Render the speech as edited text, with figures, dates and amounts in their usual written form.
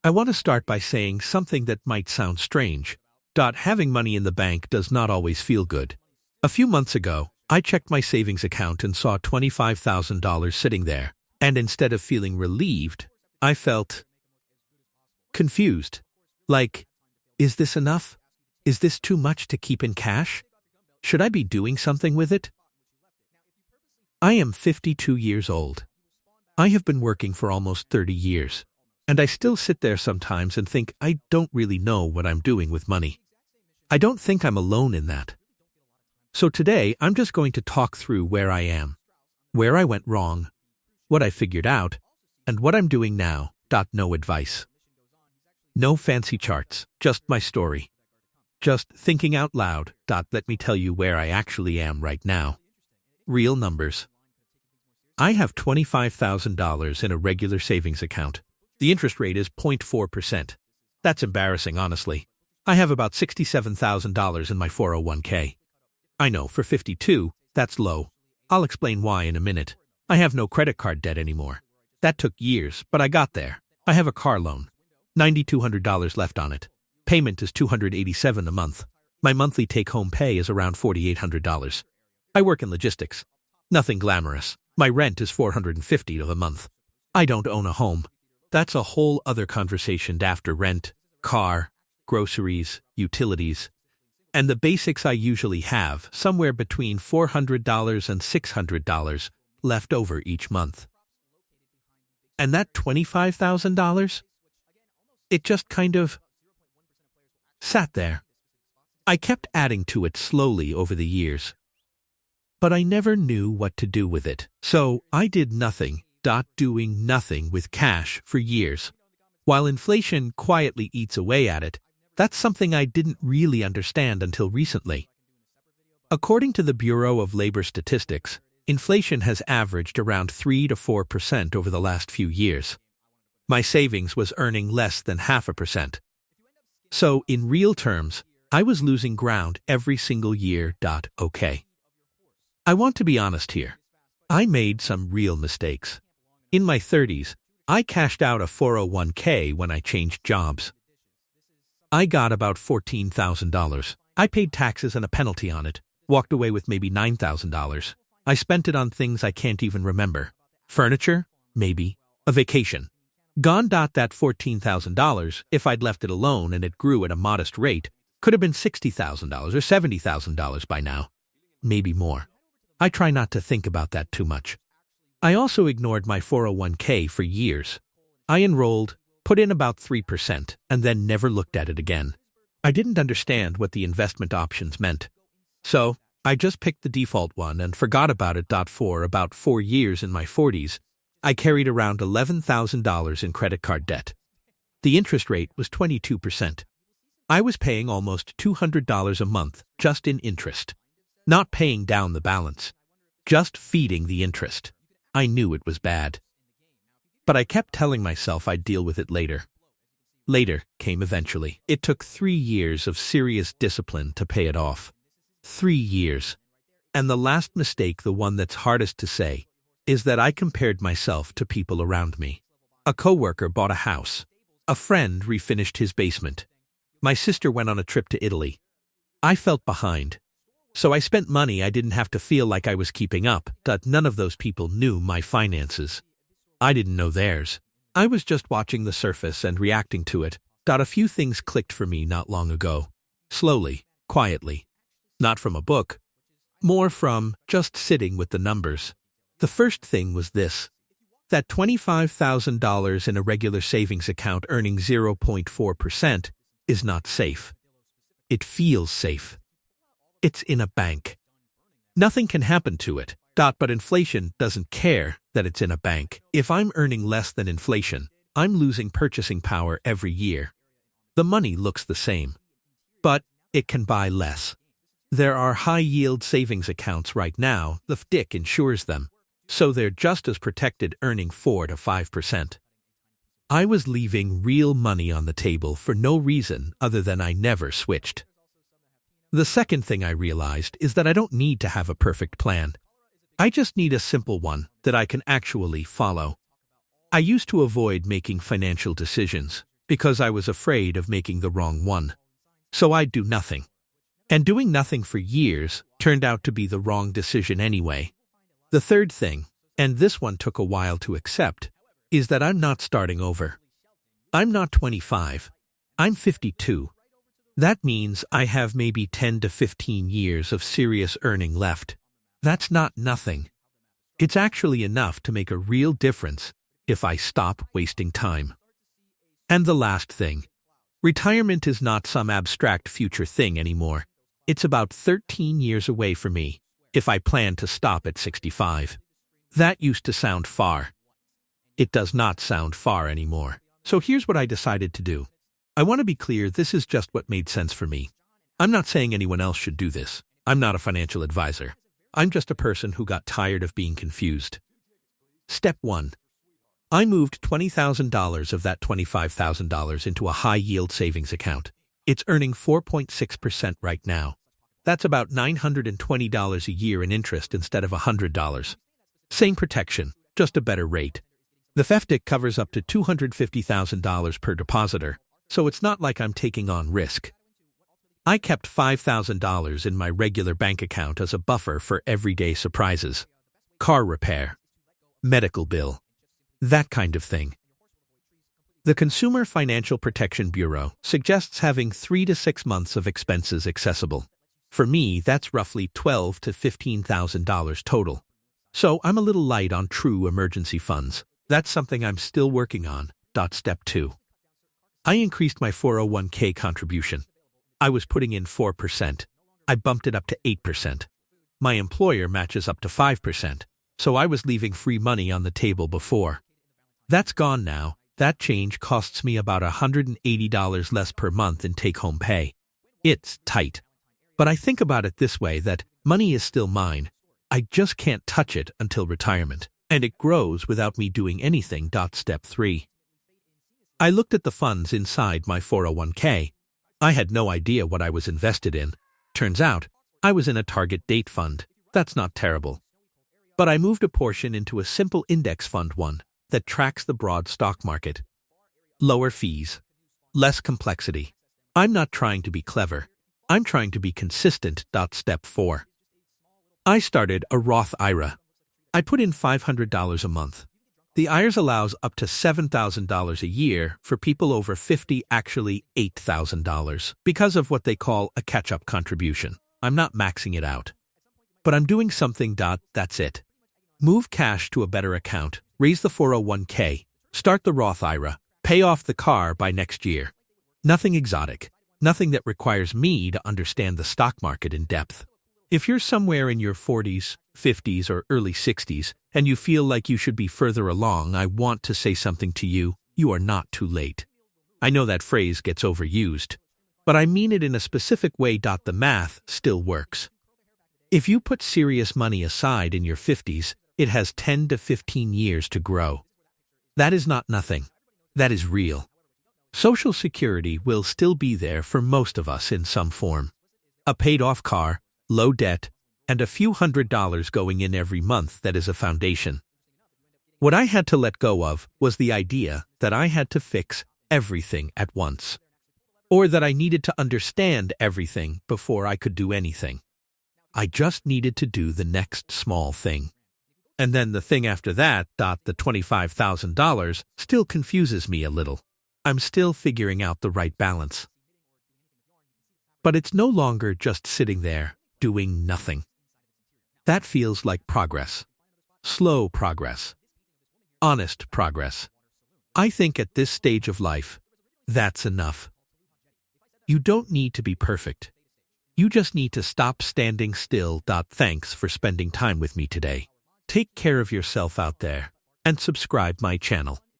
I want to start by saying something that might sound strange. Having money in the bank does not always feel good. A few months ago, I checked my savings account and saw $25,000 sitting there, and instead of feeling relieved, I felt confused. Like, is this enough? Is this too much to keep in cash? Should I be doing something with it? I am 52 years old. I have been working for almost 30 years, and I still sit there sometimes and think I don't really know what I'm doing with money. I don't think I'm alone in that. So today, I'm just going to talk through where I am, where I went wrong, what I figured out, and what I'm doing now. No advice. No fancy charts, just my story. Just thinking out loud. Let me tell you where I actually am right now. Real numbers. I have $25,000 in a regular savings account. The interest rate is 0.4%. That's embarrassing, honestly. I have about $67,000 in my 401k. I know, for 52, that's low. I'll explain why in a minute. I have no credit card debt anymore. That took years, but I got there. I have a car loan. $9,200 left on it. Payment is $287 a month. My monthly take-home pay is around $4,800. I work in logistics. Nothing glamorous. My rent is $450 a month. I don't own a home. That's a whole other conversation after rent, car, groceries, utilities, and the basics. I usually have somewhere between $400 and $600 left over each month. And that $25,000? It just kind of sat there. I kept adding to it slowly over the years, but I never knew what to do with it. So I did nothing, doing nothing with cash for years. While inflation quietly eats away at it, that's something I didn't really understand until recently. According to the Bureau of Labor Statistics, inflation has averaged around 3 to 4% over the last few years. My savings was earning less than 0.5%. So, in real terms, I was losing ground every single year. Okay. I want to be honest here. I made some real mistakes. In my 30s, I cashed out a 401k when I changed jobs. I got about $14,000. I paid taxes and a penalty on it, walked away with maybe $9,000. I spent it on things I can't even remember. Furniture? Maybe. A vacation. Gone. That $14,000, if I'd left it alone and it grew at a modest rate, could have been $60,000 or $70,000 by now. Maybe more. I try not to think about that too much. I also ignored my 401k for years. I enrolled, put in about 3%, and then never looked at it again. I didn't understand what the investment options meant. So, I just picked the default one and forgot about it. For about 4 years in my 40s, I carried around $11,000 in credit card debt. The interest rate was 22%. I was paying almost $200 a month just in interest. Not paying down the balance. Just feeding the interest. I knew it was bad. But I kept telling myself I'd deal with it later. Later came eventually. It took 3 years of serious discipline to pay it off. 3 years. And the last mistake, the one that's hardest to say, is that I compared myself to people around me. A coworker bought a house. A friend refinished his basement. My sister went on a trip to Italy. I felt behind. So I spent money I didn't have to feel like I was keeping up. None of those people knew my finances. I didn't know theirs. I was just watching the surface and reacting to it. A few things clicked for me not long ago. Slowly, quietly. Not from a book. More from just sitting with the numbers. The first thing was this. That $25,000 in a regular savings account earning 0.4% is not safe. It feels safe. It's in a bank. Nothing can happen to it. But inflation doesn't care that it's in a bank. If I'm earning less than inflation, I'm losing purchasing power every year. The money looks the same, but it can buy less. There are high-yield savings accounts right now. The FDIC insures them, so they're just as protected, earning 4 to 5%. I was leaving real money on the table for no reason other than I never switched. The second thing I realized is that I don't need to have a perfect plan. I just need a simple one that I can actually follow. I used to avoid making financial decisions. because I was afraid of making the wrong one. So I'd do nothing. And doing nothing for years turned out to be the wrong decision anyway. The third thing, and this one took a while to accept, is that I'm not starting over. I'm not 25. I'm 52. That means I have maybe 10 to 15 years of serious earning left. That's not nothing. It's actually enough to make a real difference if I stop wasting time. And the last thing, retirement is not some abstract future thing anymore. It's about 13 years away for me, if I plan to stop at 65. That used to sound far. It does not sound far anymore. So here's what I decided to do. I want to be clear, this is just what made sense for me. I'm not saying anyone else should do this. I'm not a financial advisor. I'm just a person who got tired of being confused. Step 1. I moved $20,000 of that $25,000 into a high-yield savings account. It's earning 4.6% right now. That's about $920 a year in interest instead of $100. Same protection, just a better rate. The FFDIC covers up to $250,000 per depositor, so it's not like I'm taking on risk. I kept $5,000 in my regular bank account as a buffer for everyday surprises. Car repair, medical bill, that kind of thing. The Consumer Financial Protection Bureau suggests having 3 to 6 months of expenses accessible. For me, that's roughly $12,000 to $15,000 total. So I'm a little light on true emergency funds. That's something I'm still working on. Step 2. I increased my 401k contribution. I was putting in 4%. I bumped it up to 8%. My employer matches up to 5%, so I was leaving free money on the table before. That's gone now. That change costs me about $180 less per month in take-home pay. It's tight. But I think about it this way, that money is still mine. I just can't touch it until retirement, and it grows without me doing anything. Step 3. I looked at the funds inside my 401k. I had no idea what I was invested in. Turns out, I was in a target date fund. That's not terrible. But I moved a portion into a simple index fund one that tracks the broad stock market. Lower fees. Less complexity. I'm not trying to be clever. I'm trying to be consistent. Step 4. I started a Roth IRA. I put in $500 a month. The IRA allows up to $7,000 a year for people over 50, actually $8,000, because of what they call a catch-up contribution. I'm not maxing it out. But I'm doing something. That's it. Move cash to a better account, raise the 401k, start the Roth IRA, pay off the car by next year. Nothing exotic. Nothing that requires me to understand the stock market in depth. If you're somewhere in your 40s, 50s, or early 60s, and you feel like you should be further along, I want to say something to you. You are not too late. I know that phrase gets overused, but I mean it in a specific way. The math still works. If you put serious money aside in your 50s, it has 10 to 15 years to grow. That is not nothing. That is real. Social Security will still be there for most of us in some form. A paid-off car, low debt, and a few $100s going in every month, that is a foundation. What I had to let go of was the idea that I had to fix everything at once, or that I needed to understand everything before I could do anything. I just needed to do the next small thing. And then the thing after that, the $25,000, still confuses me a little. I'm still figuring out the right balance. But it's no longer just sitting there, doing nothing. That feels like progress. Slow progress. Honest progress. I think at this stage of life, that's enough. You don't need to be perfect. You just need to stop standing still. Thanks for spending time with me today. Take care of yourself out there, and subscribe my channel.